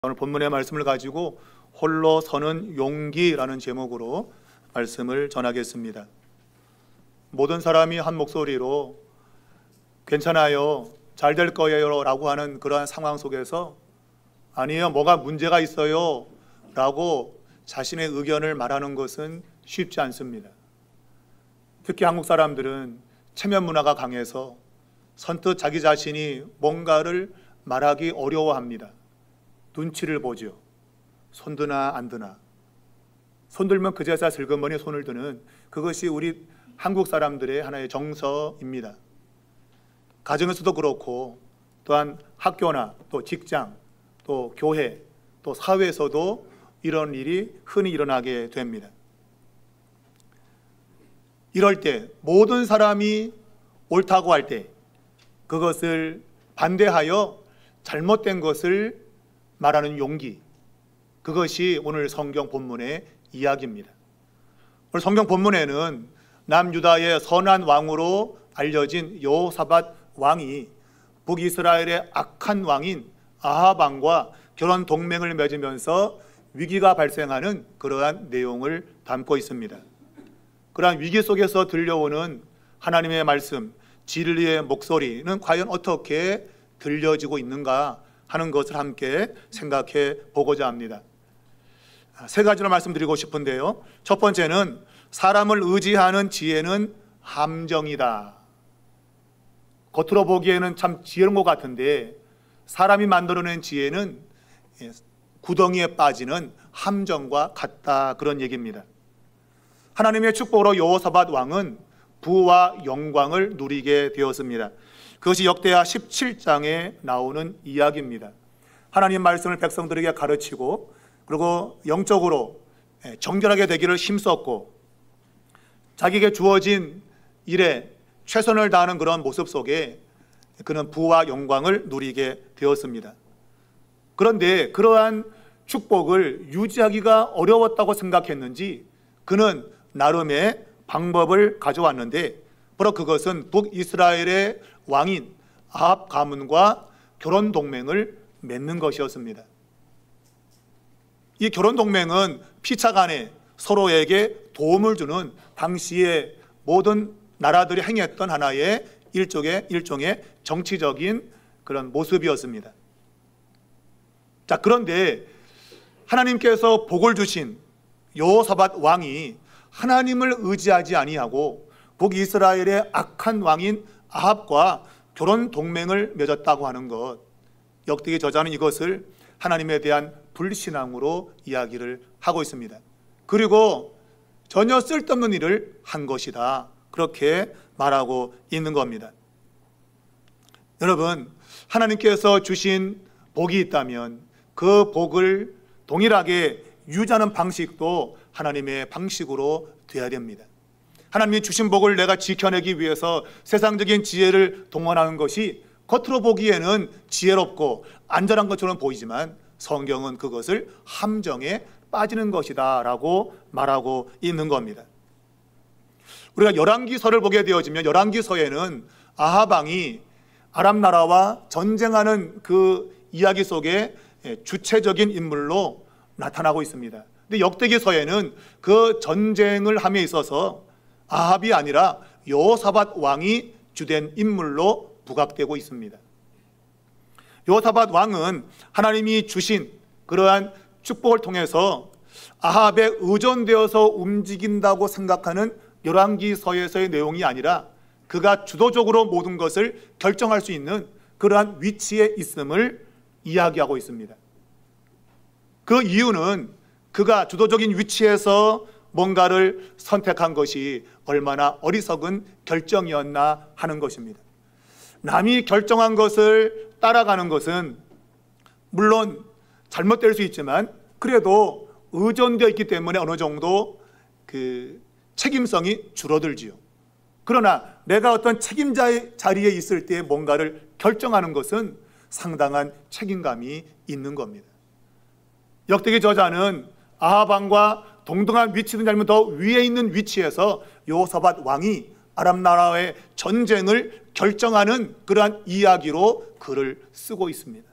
오늘 본문의 말씀을 가지고 홀로 서는 용기라는 제목으로 말씀을 전하겠습니다. 모든 사람이 한 목소리로 괜찮아요, 잘 될 거예요 라고 하는 그러한 상황 속에서 아니요, 뭐가 문제가 있어요 라고 자신의 의견을 말하는 것은 쉽지 않습니다. 특히 한국 사람들은 체면 문화가 강해서 선뜻 자기 자신이 뭔가를 말하기 어려워합니다. 눈치를 보죠. 손 드나 안 드나. 손 들면 그제서야 슬그머니 손을 드는, 그것이 우리 한국 사람들의 하나의 정서입니다. 가정에서도 그렇고, 또한 학교나 또 직장, 또 교회, 또 사회에서도 이런 일이 흔히 일어나게 됩니다. 이럴 때 모든 사람이 옳다고 할 때 그것을 반대하여 잘못된 것을 말하는 용기, 그것이 오늘 성경 본문의 이야기입니다. 오늘 성경 본문에는 남유다의 선한 왕으로 알려진 여호사밧 왕이 북이스라엘의 악한 왕인 아합 왕과 결혼 동맹을 맺으면서 위기가 발생하는 그러한 내용을 담고 있습니다. 그러한 위기 속에서 들려오는 하나님의 말씀, 진리의 목소리는 과연 어떻게 들려지고 있는가 하는 것을 함께 생각해 보고자 합니다. 세 가지로 말씀드리고 싶은데요, 첫 번째는 사람을 의지하는 지혜는 함정이다. 겉으로 보기에는 참 지혜로운 것 같은데 사람이 만들어낸 지혜는 구덩이에 빠지는 함정과 같다, 그런 얘기입니다. 하나님의 축복으로 여호사밧 왕은 부와 영광을 누리게 되었습니다. 그것이 역대하 17장에 나오는 이야기입니다. 하나님 말씀을 백성들에게 가르치고, 그리고 영적으로 정결하게 되기를 힘썼고, 자기에게 주어진 일에 최선을 다하는 그런 모습 속에 그는 부와 영광을 누리게 되었습니다. 그런데 그러한 축복을 유지하기가 어려웠다고 생각했는지 그는 나름의 방법을 가져왔는데, 바로 그것은 북이스라엘의 왕인 아합 가문과 결혼 동맹을 맺는 것이었습니다. 이 결혼 동맹은 피차간에 서로에게 도움을 주는 당시의 모든 나라들이 행했던 하나의 일종의 정치적인 그런 모습이었습니다. 자, 그런데 하나님께서 복을 주신 여호사밧 왕이 하나님을 의지하지 아니하고 북이스라엘의 악한 왕인 아합과 결혼 동맹을 맺었다고 하는 것, 역대기 저자는 이것을 하나님에 대한 불신앙으로 이야기를 하고 있습니다. 그리고 전혀 쓸데없는 일을 한 것이다, 그렇게 말하고 있는 겁니다. 여러분, 하나님께서 주신 복이 있다면 그 복을 동일하게 유지하는 방식도 하나님의 방식으로 되어야 됩니다. 하나님이 주신 복을 내가 지켜내기 위해서 세상적인 지혜를 동원하는 것이 겉으로 보기에는 지혜롭고 안전한 것처럼 보이지만 성경은 그것을 함정에 빠지는 것이다 라고 말하고 있는 겁니다. 우리가 열왕기서를 보게 되어지면 열왕기서에는 아합 왕이 아람 나라와 전쟁하는 그 이야기 속에 주체적인 인물로 나타나고 있습니다. 근데 역대기서에는 그 전쟁을 함에 있어서 아합이 아니라 여호사밧 왕이 주된 인물로 부각되고 있습니다. 여호사밧 왕은 하나님이 주신 그러한 축복을 통해서 아합에 의존되어서 움직인다고 생각하는 열왕기서에서의 내용이 아니라 그가 주도적으로 모든 것을 결정할 수 있는 그러한 위치에 있음을 이야기하고 있습니다. 그 이유는 그가 주도적인 위치에서 뭔가를 선택한 것이 얼마나 어리석은 결정이었나 하는 것입니다. 남이 결정한 것을 따라가는 것은 물론 잘못될 수 있지만 그래도 의존되어 있기 때문에 어느 정도 그 책임성이 줄어들지요. 그러나 내가 어떤 책임자의 자리에 있을 때 뭔가를 결정하는 것은 상당한 책임감이 있는 겁니다. 역대기 저자는 아합 왕과 동등한 위치든 아니면 더 위에 있는 위치에서 여호사밧 왕이 아람 나라의 전쟁을 결정하는 그러한 이야기로 글을 쓰고 있습니다.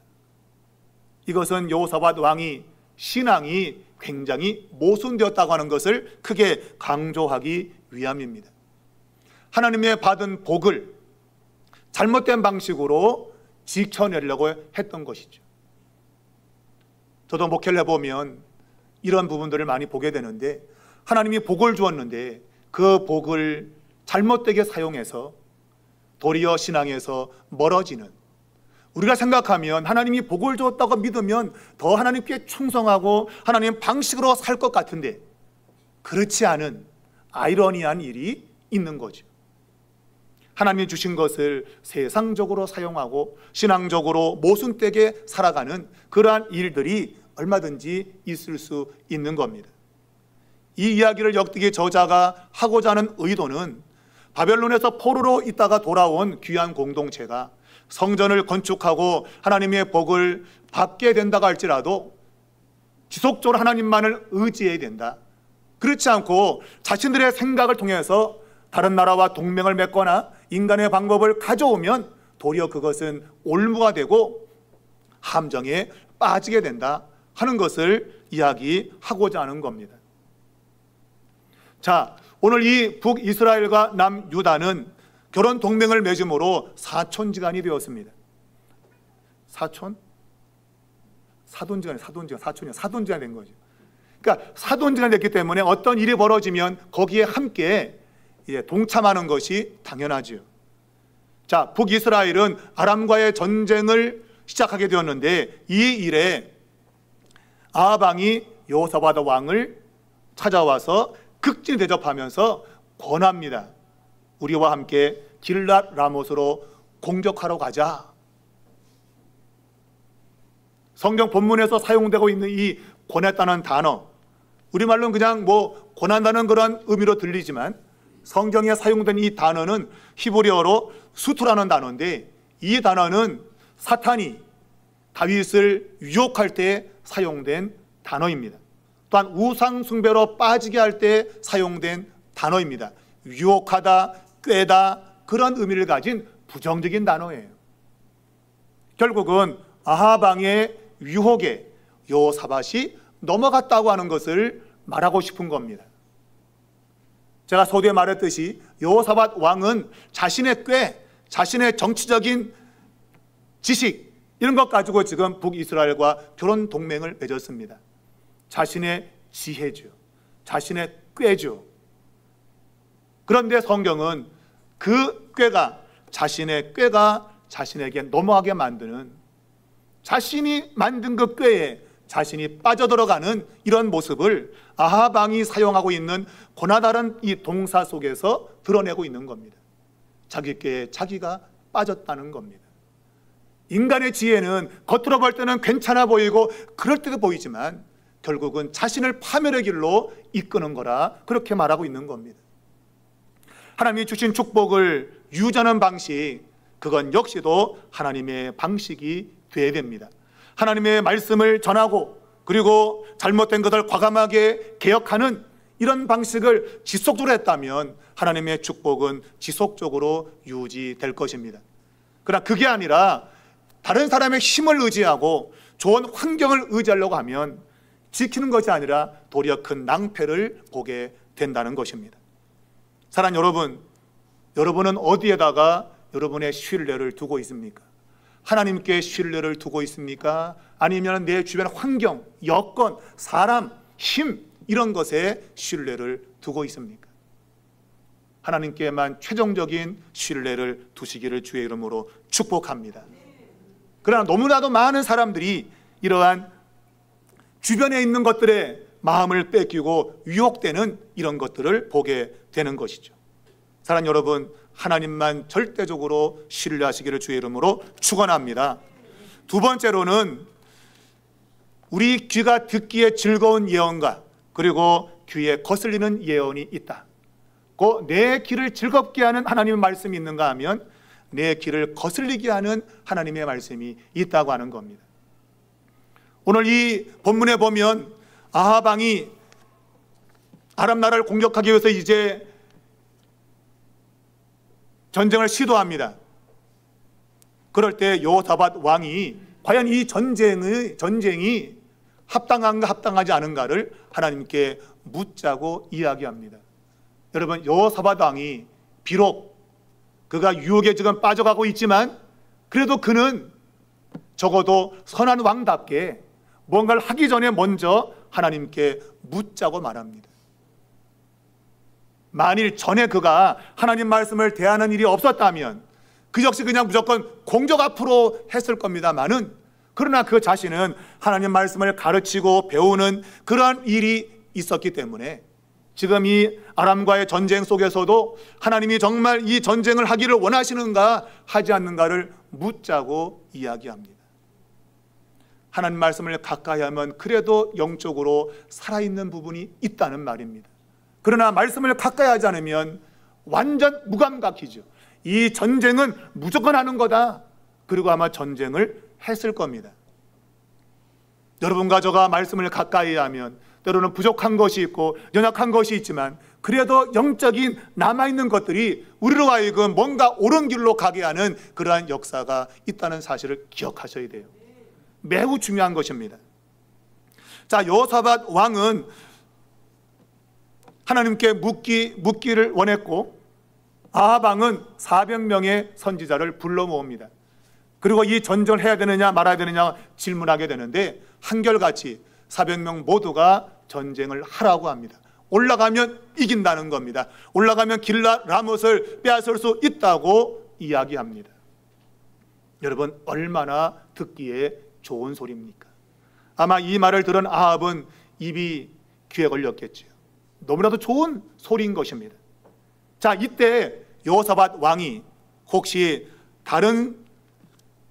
이것은 여호사밧 왕이 신앙이 굉장히 모순되었다고 하는 것을 크게 강조하기 위함입니다. 하나님의 받은 복을 잘못된 방식으로 지켜내려고 했던 것이죠. 저도 목회를 해보면 이런 부분들을 많이 보게 되는데, 하나님이 복을 주었는데 그 복을 잘못되게 사용해서 도리어 신앙에서 멀어지는, 우리가 생각하면 하나님이 복을 주었다고 믿으면 더 하나님께 충성하고 하나님 방식으로 살 것 같은데 그렇지 않은 아이러니한 일이 있는 거죠. 하나님이 주신 것을 세상적으로 사용하고 신앙적으로 모순되게 살아가는 그러한 일들이 얼마든지 있을 수 있는 겁니다. 이 이야기를 역대기 저자가 하고자 하는 의도는 바벨론에서 포로로 있다가 돌아온 귀한 공동체가 성전을 건축하고 하나님의 복을 받게 된다고 할지라도 지속적으로 하나님만을 의지해야 된다. 그렇지 않고 자신들의 생각을 통해서 다른 나라와 동맹을 맺거나 인간의 방법을 가져오면 도리어 그것은 올무가 되고 함정에 빠지게 된다 하는 것을 이야기하고자 하는 겁니다. 자, 오늘 이 북이스라엘과 남유다는 결혼 동맹을 맺음으로 사촌지간이 되었습니다. 사돈지간이 된 거죠. 그러니까 사돈지간이 됐기 때문에 어떤 일이 벌어지면 거기에 함께 동참하는 것이 당연하지요. 자, 북이스라엘은 아람과의 전쟁을 시작하게 되었는데 이 일에 아합 왕이 여호사밧 왕을 찾아와서 극진히 대접하면서 권합니다. 우리와 함께 길랏 라못으로 공격하러 가자. 성경 본문에서 사용되고 있는 이 권했다는 단어, 우리말로는 그냥 권한다는 그런 의미로 들리지만 성경에 사용된 이 단어는 히브리어로 수투라는 단어인데, 이 단어는 사탄이 다윗을 유혹할 때 사용된 단어입니다. 또한 우상 숭배로 빠지게 할 때 사용된 단어입니다. 유혹하다, 꾀다, 그런 의미를 가진 부정적인 단어예요. 결국은 아합 왕의 유혹에 여호사밧이 넘어갔다고 하는 것을 말하고 싶은 겁니다. 제가 서두에 말했듯이 여호사밧 왕은 자신의 꾀, 자신의 정치적인 지식, 이런 것 가지고 지금 북이스라엘과 결혼 동맹을 맺었습니다. 자신의 지혜죠, 자신의 꾀죠. 그런데 성경은 그 꾀가, 자신의 꾀가 자신에게 넘어가게 만드는, 자신이 만든 그 꾀에 자신이 빠져들어가는 이런 모습을 아합 왕이 사용하고 있는 고나다른 이 동사 속에서 드러내고 있는 겁니다. 자기 꾀에 자기가 빠졌다는 겁니다. 인간의 지혜는 겉으로 볼 때는 괜찮아 보이고 그럴 때도 보이지만 결국은 자신을 파멸의 길로 이끄는 거라, 그렇게 말하고 있는 겁니다. 하나님이 주신 축복을 유지하는 방식, 그건 역시도 하나님의 방식이 되어야 됩니다. 하나님의 말씀을 전하고 그리고 잘못된 것을 과감하게 개혁하는 이런 방식을 지속적으로 했다면 하나님의 축복은 지속적으로 유지될 것입니다. 그러나 그게 아니라 다른 사람의 힘을 의지하고 좋은 환경을 의지하려고 하면 지키는 것이 아니라 도리어 큰 낭패를 보게 된다는 것입니다. 사랑하는 여러분, 여러분은 어디에다가 여러분의 신뢰를 두고 있습니까? 하나님께 신뢰를 두고 있습니까? 아니면 내 주변 환경, 여건, 사람, 힘, 이런 것에 신뢰를 두고 있습니까? 하나님께만 최종적인 신뢰를 두시기를 주의 이름으로 축복합니다. 그러나 너무나도 많은 사람들이 이러한 주변에 있는 것들에 마음을 뺏기고 유혹되는 이런 것들을 보게 되는 것이죠. 사랑하는 여러분, 하나님만 절대적으로 신뢰하시기를 주의 이름으로 축원합니다. 두 번째로는 우리 귀가 듣기에 즐거운 예언과 그리고 귀에 거슬리는 예언이 있다. 그 내 귀를 즐겁게 하는 하나님의 말씀이 있는가 하면 내 귀를 거슬리게 하는 하나님의 말씀이 있다고 하는 겁니다. 오늘 이 본문에 보면 아합 왕이 아람 나라를 공격하기 위해서 이제 전쟁을 시도합니다. 그럴 때 여호사밧 왕이 과연 이 전쟁이 합당한가 합당하지 않은가를 하나님께 묻자고 이야기합니다. 여러분, 여호사밧 왕이 비록 그가 유혹에 지금 빠져가고 있지만 그래도 그는 적어도 선한 왕답게 뭔가를 하기 전에 먼저 하나님께 묻자고 말합니다. 만일 전에 그가 하나님 말씀을 대하는 일이 없었다면 그 역시 그냥 무조건 공적 앞으로 했을 겁니다만은, 그러나 그 자신은 하나님 말씀을 가르치고 배우는 그러한 일이 있었기 때문에 지금 이 아람과의 전쟁 속에서도 하나님이 정말 이 전쟁을 하기를 원하시는가 하지 않는가를 묻자고 이야기합니다. 하나님 말씀을 가까이 하면 그래도 영적으로 살아있는 부분이 있다는 말입니다. 그러나 말씀을 가까이 하지 않으면 완전 무감각이죠. 이 전쟁은 무조건 하는 거다. 그리고 아마 전쟁을 했을 겁니다. 여러분과 저가 말씀을 가까이 하면 때로는 부족한 것이 있고 연약한 것이 있지만 그래도 영적인 남아있는 것들이 우리로 하여금 뭔가 옳은 길로 가게 하는 그러한 역사가 있다는 사실을 기억하셔야 돼요. 매우 중요한 것입니다. 자, 여호사밧 왕은 하나님께 묻기를 원했고 아합 왕은 400명의 선지자를 불러 모읍니다. 그리고 이 전쟁을 해야 되느냐 말아야 되느냐 질문하게 되는데 한결같이 400명 모두가 전쟁을 하라고 합니다. 올라가면 이긴다는 겁니다. 올라가면 길랏 라못을 빼앗을 수 있다고 이야기합니다. 여러분, 얼마나 듣기에 좋은 소리입니까? 아마 이 말을 들은 아합은 입이 귀에 걸렸겠죠. 너무나도 좋은 소리인 것입니다. 자, 이때 여호사밧 왕이 혹시 다른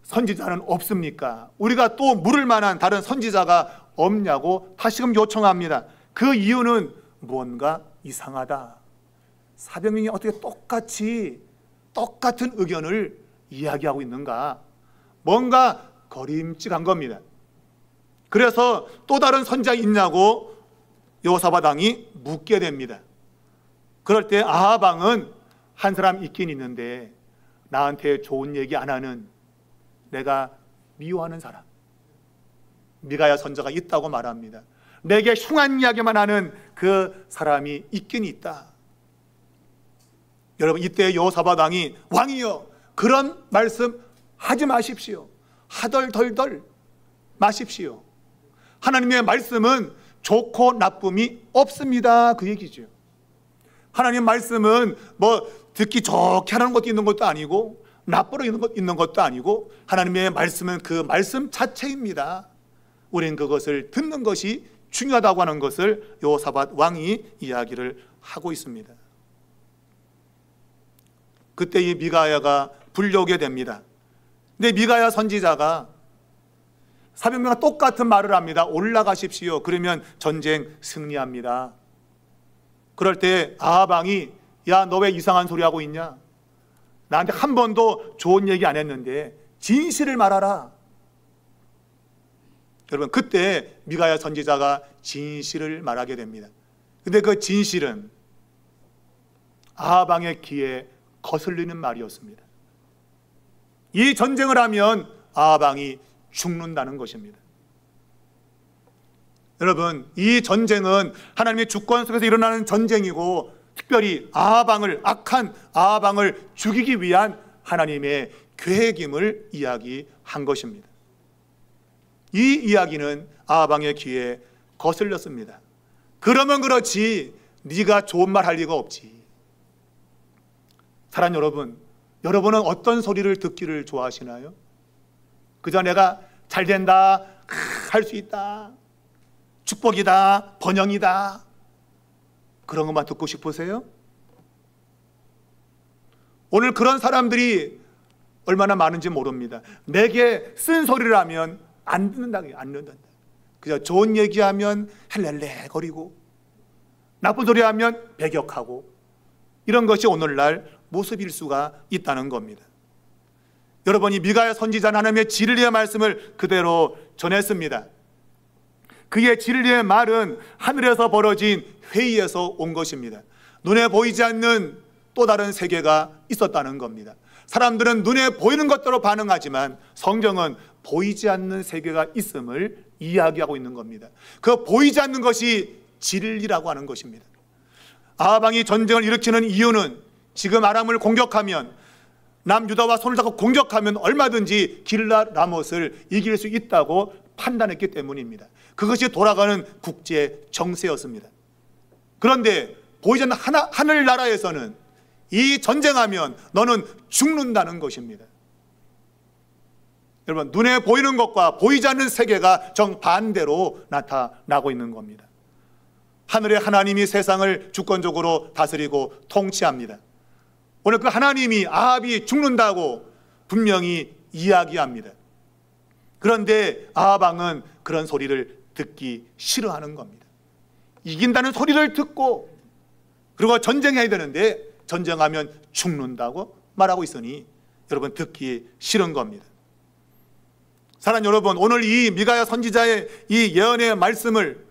선지자는 없습니까? 우리가 또 물을 만한 다른 선지자가 없냐고 다시금 요청합니다. 그 이유는 뭔가 이상하다. 400명이 어떻게 똑같은 의견을 이야기하고 있는가? 뭔가 거림직한 겁니다. 그래서 또 다른 선지자 있냐고 여호사밧 왕이 묻게 됩니다. 그럴 때 아합 왕은 한 사람 있긴 있는데 나한테 좋은 얘기 안 하는, 내가 미워하는 사람, 미가야 선지자가 있다고 말합니다. 내게 흉한 이야기만 하는 그 사람이 있긴 있다. 여러분, 이때 여호사밧 왕이 왕이여 그런 말씀 하지 마십시오. 하덜덜덜 마십시오. 하나님의 말씀은 좋고 나쁨이 없습니다. 그 얘기죠. 하나님 말씀은 뭐 듣기 좋게 하는 것도 있는 것도 아니고 나쁘러 있는 것도 아니고 하나님의 말씀은 그 말씀 자체입니다. 우리는 그것을 듣는 것이 중요하다고 하는 것을 여호사밧 왕이 이야기를 하고 있습니다. 그때 이 미가야가 불려오게 됩니다. 근데 미가야 선지자가 400명과 똑같은 말을 합니다. 올라가십시오. 그러면 전쟁 승리합니다. 그럴 때 아합 왕이 야, 너 왜 이상한 소리 하고 있냐? 나한테 한 번도 좋은 얘기 안 했는데 진실을 말하라. 여러분, 그때 미가야 선지자가 진실을 말하게 됩니다. 근데 그 진실은 아합 왕의 귀에 거슬리는 말이었습니다. 이 전쟁을 하면 아합 왕이 죽는다는 것입니다. 여러분, 이 전쟁은 하나님의 주권 속에서 일어나는 전쟁이고 특별히 악한 아합 왕을 죽이기 위한 하나님의 계획임을 이야기한 것입니다. 이 이야기는 아합 왕의 귀에 거슬렸습니다. 그러면 그렇지 네가 좋은 말 할 리가 없지. 사랑하는 여러분, 여러분은 어떤 소리를 듣기를 좋아하시나요? 그저 내가 잘 된다, 할 수 있다, 축복이다, 번영이다, 그런 것만 듣고 싶으세요? 오늘 그런 사람들이 얼마나 많은지 모릅니다. 내게 쓴 소리를 하면 안 듣는다. 그저 좋은 얘기하면 헬렐레 거리고 나쁜 소리 하면 배격하고, 이런 것이 오늘날 모습일 수가 있다는 겁니다. 여러분이 미가야 선지자는 하나님의 진리의 말씀을 그대로 전했습니다. 그의 진리의 말은 하늘에서 벌어진 회의에서 온 것입니다. 눈에 보이지 않는 또 다른 세계가 있었다는 겁니다. 사람들은 눈에 보이는 것대로 반응하지만 성경은 보이지 않는 세계가 있음을 이야기하고 있는 겁니다. 그 보이지 않는 것이 진리라고 하는 것입니다. 아방이 전쟁을 일으키는 이유는 지금 아람을 공격하면, 남유다와 손을 잡고 공격하면 얼마든지 길라 라못을 이길 수 있다고 판단했기 때문입니다. 그것이 돌아가는 국제 정세였습니다. 그런데 보이지 않는 하늘나라에서는 이 전쟁하면 너는 죽는다는 것입니다. 여러분, 눈에 보이는 것과 보이지 않는 세계가 정반대로 나타나고 있는 겁니다. 하늘의 하나님이 세상을 주권적으로 다스리고 통치합니다. 오늘 그 하나님이 아합이 죽는다고 분명히 이야기합니다. 그런데 아합 왕은 그런 소리를 듣기 싫어하는 겁니다. 이긴다는 소리를 듣고, 그리고 전쟁해야 되는데 전쟁하면 죽는다고 말하고 있으니 여러분, 듣기 싫은 겁니다. 사랑하는 여러분, 오늘 이 미가야 선지자의 이 예언의 말씀을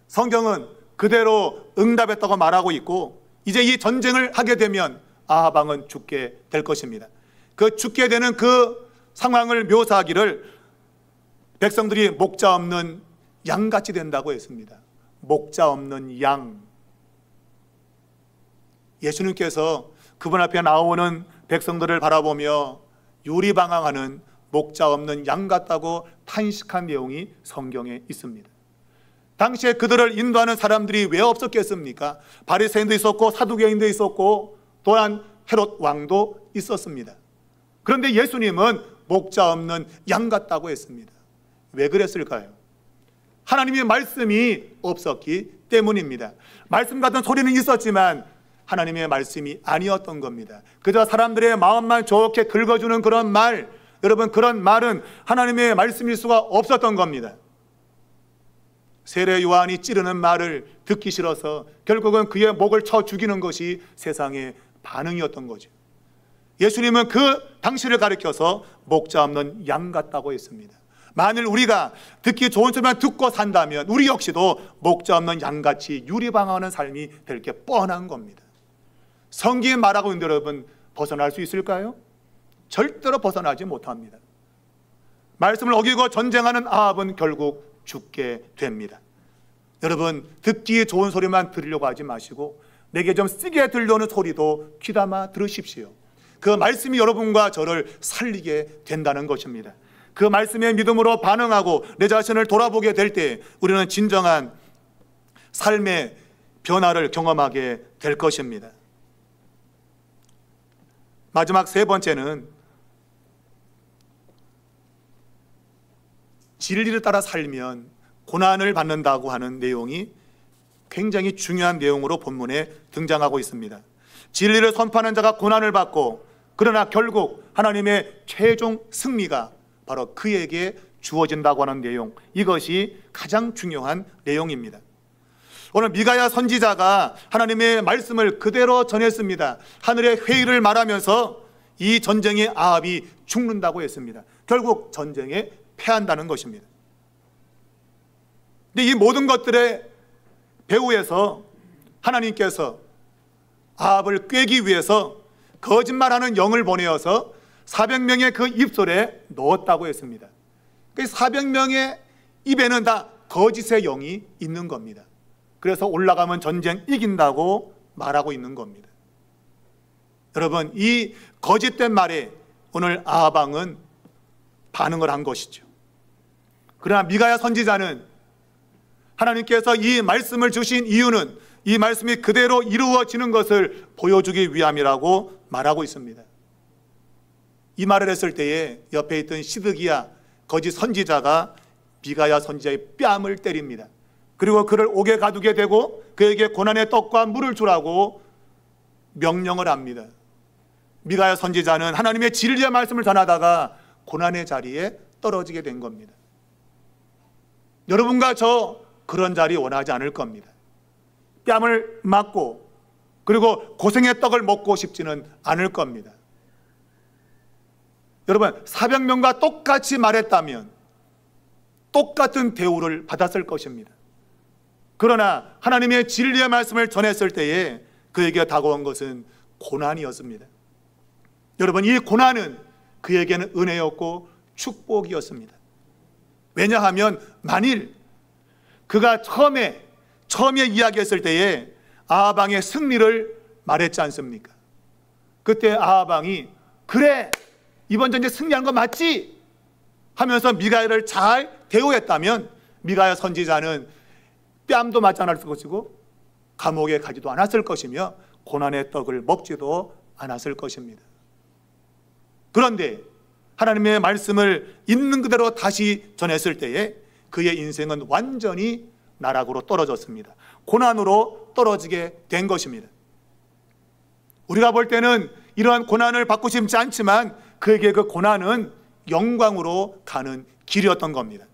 성경은 그대로 응답했다고 말하고 있고, 이제 이 전쟁을 하게 되면 아합 왕은 죽게 될 것입니다. 그 죽게 되는 그 상황을 묘사하기를 백성들이 목자 없는 양같이 된다고 했습니다. 목자 없는 양. 예수님께서 그분 앞에 나오는 백성들을 바라보며 유리방황하는 목자 없는 양 같다고 탄식한 내용이 성경에 있습니다. 당시에 그들을 인도하는 사람들이 왜 없었겠습니까? 바리새인도 있었고 사두개인도 있었고 또한 헤롯 왕도 있었습니다. 그런데 예수님은 목자 없는 양 같다고 했습니다. 왜 그랬을까요? 하나님의 말씀이 없었기 때문입니다. 말씀 같은 소리는 있었지만 하나님의 말씀이 아니었던 겁니다. 그저 사람들의 마음만 좋게 긁어주는 그런 말, 여러분, 그런 말은 하나님의 말씀일 수가 없었던 겁니다. 세례 요한이 찌르는 말을 듣기 싫어서 결국은 그의 목을 쳐 죽이는 것이 세상의 반응이었던 거죠. 예수님은 그 당시를 가리켜서 목자 없는 양 같다고 했습니다. 만일 우리가 듣기 좋은 소리만 듣고 산다면 우리 역시도 목자 없는 양같이 유리방황하는 삶이 될 게 뻔한 겁니다. 성경이 말하고 있는데 여러분, 벗어날 수 있을까요? 절대로 벗어나지 못합니다. 말씀을 어기고 전쟁하는 아합은 결국 죽게 됩니다. 여러분, 듣기 좋은 소리만 들으려고 하지 마시고 내게 좀 쓰게 들려오는 소리도 귀담아 들으십시오. 그 말씀이 여러분과 저를 살리게 된다는 것입니다. 그 말씀의 믿음으로 반응하고 내 자신을 돌아보게 될 때 우리는 진정한 삶의 변화를 경험하게 될 것입니다. 마지막 세 번째는 진리를 따라 살면 고난을 받는다고 하는 내용이 굉장히 중요한 내용으로 본문에 등장하고 있습니다. 진리를 선포하는 자가 고난을 받고, 그러나 결국 하나님의 최종 승리가 바로 그에게 주어진다고 하는 내용, 이것이 가장 중요한 내용입니다. 오늘 미가야 선지자가 하나님의 말씀을 그대로 전했습니다. 하늘의 회의를 말하면서 이 전쟁에 아합이 죽는다고 했습니다. 결국 전쟁에 패한다는 것입니다. 근데 이 모든 것들의 배후에서 하나님께서 아합을 꾀기 위해서 거짓말하는 영을 보내어서 400명의 그 입술에 넣었다고 했습니다. 그 400명의 입에는 다 거짓의 영이 있는 겁니다. 그래서 올라가면 전쟁 이긴다고 말하고 있는 겁니다. 여러분, 이 거짓된 말에 오늘 아합 왕은 반응을 한 것이죠. 그러나 미가야 선지자는 하나님께서 이 말씀을 주신 이유는 이 말씀이 그대로 이루어지는 것을 보여주기 위함이라고 말하고 있습니다. 이 말을 했을 때에 옆에 있던 시드기야 거짓 선지자가 미가야 선지자의 뺨을 때립니다. 그리고 그를 옥에 가두게 되고 그에게 고난의 떡과 물을 주라고 명령을 합니다. 미가야 선지자는 하나님의 진리의 말씀을 전하다가 고난의 자리에 떨어지게 된 겁니다. 여러분과 저 그런 자리 원하지 않을 겁니다. 뺨을 맞고 그리고 고생의 떡을 먹고 싶지는 않을 겁니다. 여러분, 400명과 똑같이 말했다면 똑같은 대우를 받았을 것입니다. 그러나 하나님의 진리의 말씀을 전했을 때에 그에게 다가온 것은 고난이었습니다. 여러분, 이 고난은 그에게는 은혜였고 축복이었습니다. 왜냐하면 만일 그가 처음에 이야기했을 때에 아합 왕의 승리를 말했지 않습니까? 그때 아합 왕이 그래, 이번 전쟁 승리한 거 맞지? 하면서 미가야를 잘 대우했다면 미가야 선지자는 뺨도 맞지 않았을 것이고 감옥에 가지도 않았을 것이며 고난의 떡을 먹지도 않았을 것입니다. 그런데 하나님의 말씀을 있는 그대로 다시 전했을 때에 그의 인생은 완전히 나락으로 떨어졌습니다. 고난으로 떨어지게 된 것입니다. 우리가 볼 때는 이러한 고난을 받고 싶지 않지만 그에게 그 고난은 영광으로 가는 길이었던 겁니다.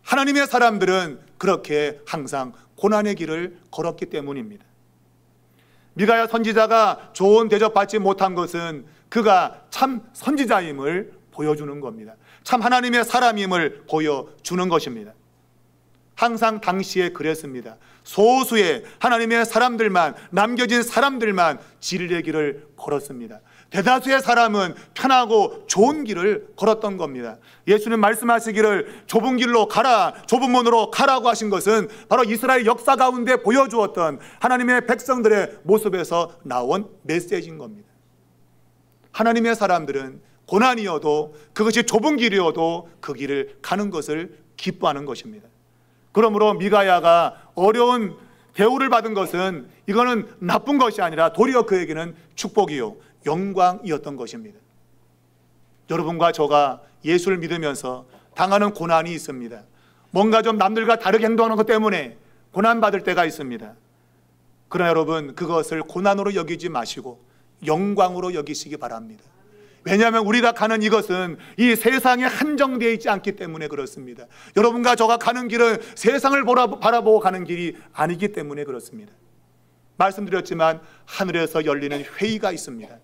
하나님의 사람들은 그렇게 항상 고난의 길을 걸었기 때문입니다. 미가야 선지자가 좋은 대접받지 못한 것은 그가 참 선지자임을 보여주는 겁니다. 참 하나님의 사람임을 보여주는 것입니다. 항상 당시에 그랬습니다. 소수의 하나님의 사람들만, 남겨진 사람들만 진리의 길을 걸었습니다. 대다수의 사람은 편하고 좋은 길을 걸었던 겁니다. 예수님 말씀하시기를 좁은 길로 가라, 좁은 문으로 가라고 하신 것은 바로 이스라엘 역사 가운데 보여주었던 하나님의 백성들의 모습에서 나온 메시지인 겁니다. 하나님의 사람들은 고난이어도 그것이 좁은 길이어도 그 길을 가는 것을 기뻐하는 것입니다. 그러므로 미가야가 어려운 대우를 받은 것은 이거는 나쁜 것이 아니라 도리어 그에게는 축복이요 영광이었던 것입니다. 여러분과 저가 예수를 믿으면서 당하는 고난이 있습니다. 뭔가 좀 남들과 다르게 행동하는 것 때문에 고난받을 때가 있습니다. 그러나 여러분, 그것을 고난으로 여기지 마시고 영광으로 여기시기 바랍니다. 왜냐하면 우리가 가는 이것은 이 세상에 한정되어 있지 않기 때문에 그렇습니다. 여러분과 저가 가는 길은 세상을 바라보고 가는 길이 아니기 때문에 그렇습니다. 말씀드렸지만 하늘에서 열리는 회의가 있습니다.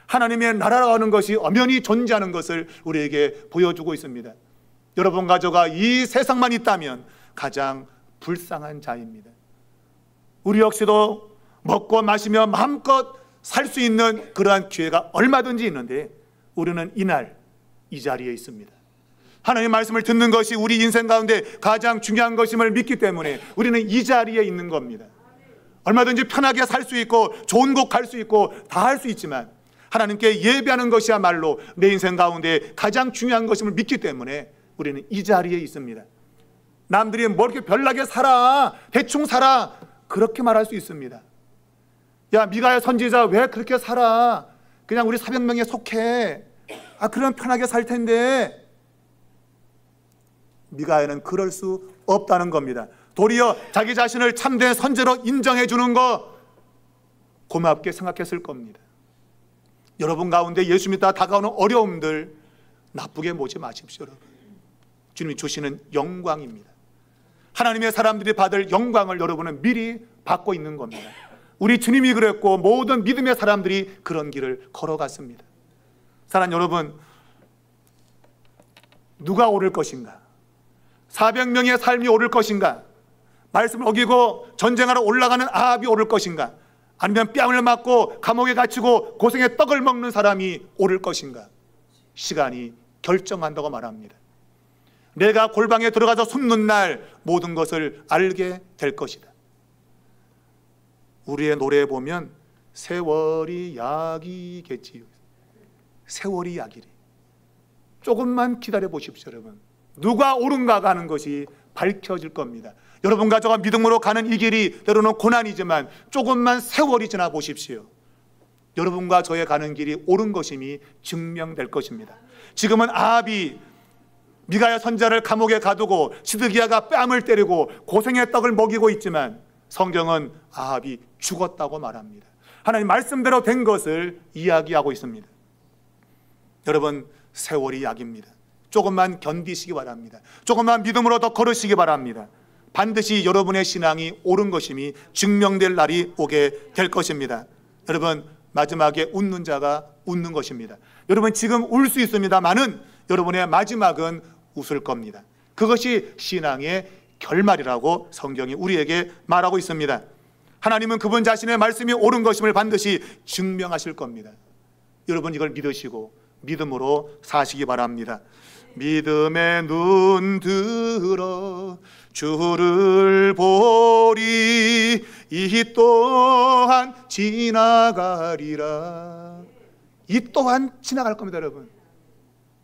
하나님의 나라라는 것이 엄연히 존재하는 것을 우리에게 보여주고 있습니다. 여러분과 저가 이 세상만 있다면 가장 불쌍한 자입니다. 우리 역시도 먹고 마시며 마음껏 살 수 있는 그러한 기회가 얼마든지 있는데 우리는 이날 이 자리에 있습니다. 하나님의 말씀을 듣는 것이 우리 인생 가운데 가장 중요한 것임을 믿기 때문에 우리는 이 자리에 있는 겁니다. 얼마든지 편하게 살 수 있고 좋은 곳 갈 수 있고 다 할 수 있지만 하나님께 예배하는 것이야말로 내 인생 가운데 가장 중요한 것임을 믿기 때문에 우리는 이 자리에 있습니다. 남들이 뭐 이렇게 별나게 살아, 대충 살아, 그렇게 말할 수 있습니다. 야, 미가야 선지자 왜 그렇게 살아? 그냥 우리 400명에 속해. 그럼 편하게 살 텐데. 미가야는 그럴 수 없다는 겁니다. 도리어 자기 자신을 참된 선지자로 인정해 주는 거 고맙게 생각했을 겁니다. 여러분 가운데 예수 믿다 다가오는 어려움들 나쁘게 보지 마십시오. 여러분, 주님이 주시는 영광입니다. 하나님의 사람들이 받을 영광을 여러분은 미리 받고 있는 겁니다. 우리 주님이 그랬고 모든 믿음의 사람들이 그런 길을 걸어갔습니다. 사랑하는 여러분, 누가 오를 것인가? 400명의 삶이 오를 것인가? 말씀을 어기고 전쟁하러 올라가는 아합이 오를 것인가? 아니면 뺨을 맞고 감옥에 갇히고 고생의 떡을 먹는 사람이 오를 것인가? 시간이 결정한다고 말합니다. 내가 골방에 들어가서 숨는 날 모든 것을 알게 될 것이다. 우리의 노래에 보면 세월이 약이겠지요. 세월이 약이래. 조금만 기다려 보십시오. 여러분, 누가 옳은가가 하는 것이 밝혀질 겁니다. 여러분과 저가 믿음으로 가는 이 길이 때로는 고난이지만 조금만 세월이 지나 보십시오. 여러분과 저의 가는 길이 옳은 것임이 증명될 것입니다. 지금은 아합이 미가야 선지자를 감옥에 가두고 시드기야가 뺨을 때리고 고생의 떡을 먹이고 있지만 성경은 아합이 죽었다고 말합니다. 하나님 말씀대로 된 것을 이야기하고 있습니다. 여러분, 세월이 약입니다. 조금만 견디시기 바랍니다. 조금만 믿음으로 더 걸으시기 바랍니다. 반드시 여러분의 신앙이 옳은 것임이 증명될 날이 오게 될 것입니다. 여러분, 마지막에 웃는 자가 웃는 것입니다. 여러분, 지금 울 수 있습니다만은 여러분의 마지막은 웃을 겁니다. 그것이 신앙의 결말이라고 성경이 우리에게 말하고 있습니다. 하나님은 그분 자신의 말씀이 옳은 것임을 반드시 증명하실 겁니다. 여러분, 이걸 믿으시고 믿음으로 사시기 바랍니다. 믿음의 눈 들어 주를 보리. 이 또한 지나가리라. 이 또한 지나갈 겁니다, 여러분.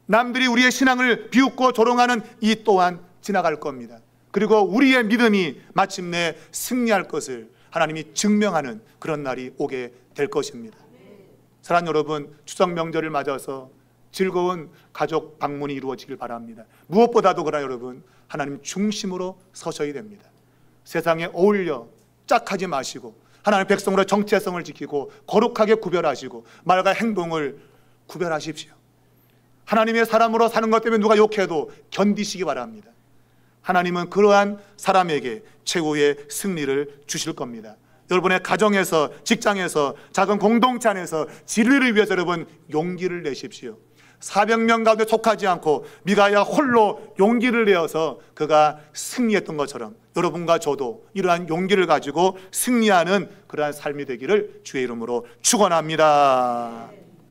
남들이 우리의 신앙을 비웃고 조롱하는 이 또한 지나갈 겁니다. 그리고 우리의 믿음이 마침내 승리할 것을 하나님이 증명하는 그런 날이 오게 될 것입니다. 사랑하는 여러분, 추석 명절을 맞아서 즐거운 가족 방문이 이루어지길 바랍니다. 무엇보다도 그러나 여러분, 하나님 중심으로 서셔야 됩니다. 세상에 어울려 짝하지 마시고 하나님의 백성으로 정체성을 지키고 거룩하게 구별하시고 말과 행동을 구별하십시오. 하나님의 사람으로 사는 것 때문에 누가 욕해도 견디시기 바랍니다. 하나님은 그러한 사람에게 최고의 승리를 주실 겁니다. 여러분의 가정에서, 직장에서, 작은 공동체 안에서 진리를 위해서 여러분 용기를 내십시오. 400명 가운데 속하지 않고 미가야 홀로 용기를 내어서 그가 승리했던 것처럼 여러분과 저도 이러한 용기를 가지고 승리하는 그러한 삶이 되기를 주의 이름으로 축원합니다.